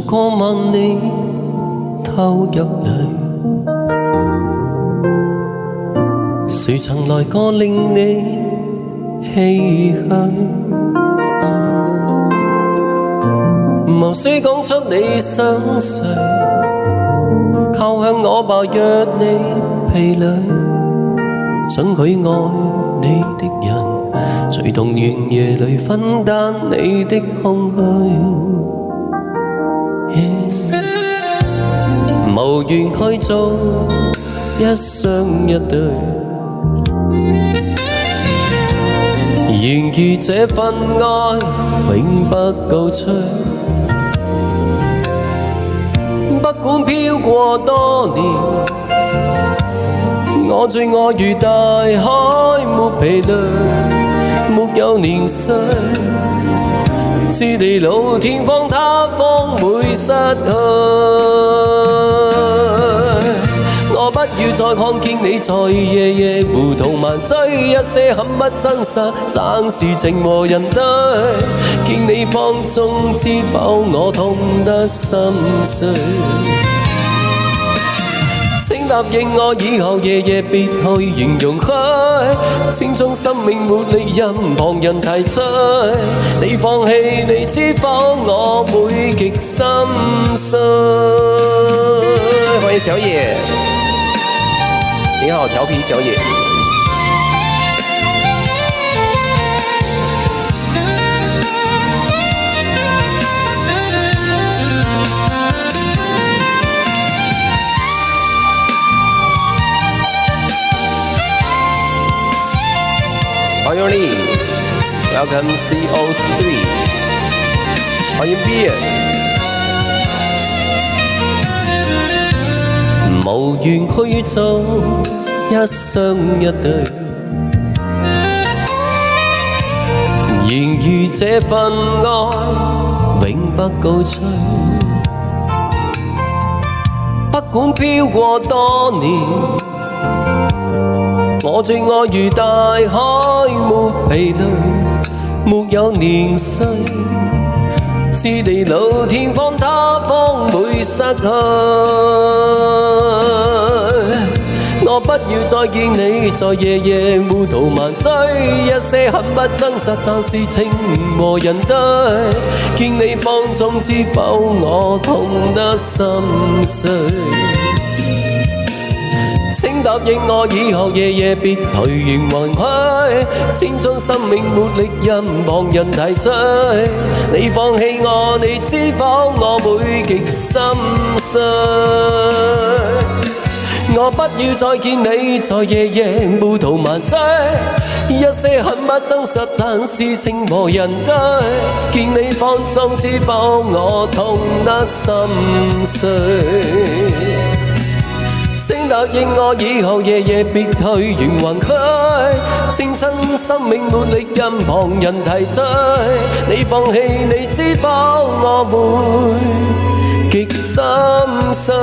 過問你偷入來，誰曾來過令你唏噓？無需講出你想誰，靠向我吧，若你疲累，准許愛你的人，隨同願夜裏分擔你的空虛。無緣去做一雙一對，然而這份愛永不告吹。不管飄過多年，我最愛如大海，沒疲累，沒有年歲。知地老天荒，他方會失去。我不要再看見你在夜夜糊塗漫追，一些很不真實，暫時情和人對。見你放縱，知否我痛得心碎。請答應我，以後夜夜別去形容虛，青春生命沒力任旁人提出。你放棄，你知否我會極心碎。歡迎小野，你好，調皮小野。黃永利 ，Welcome CO3， 歡迎 Beer。無緣去做一雙一對，然而這份愛永不告吹。不管飄過多年，我最愛如大海，沒疲累，沒有年歲。知地老天荒，他方會失去。我不要再見你在夜夜糊塗漫追，一些很不真實，暫時情和人對。見你放縱，知否我痛得心碎。請答應我，以後夜夜別頹形橫虛，青春生命沒力任旁人提追。你放棄我，你知否我會極心碎。我不要再見你在夜夜糊塗漫追，一些很不真實，暫時情和人對。見你放縱，知否我痛得心碎。請答應我，以後夜夜別退圓橫區，青春生命沒力任旁人提追。你放棄，你知否我會極心碎。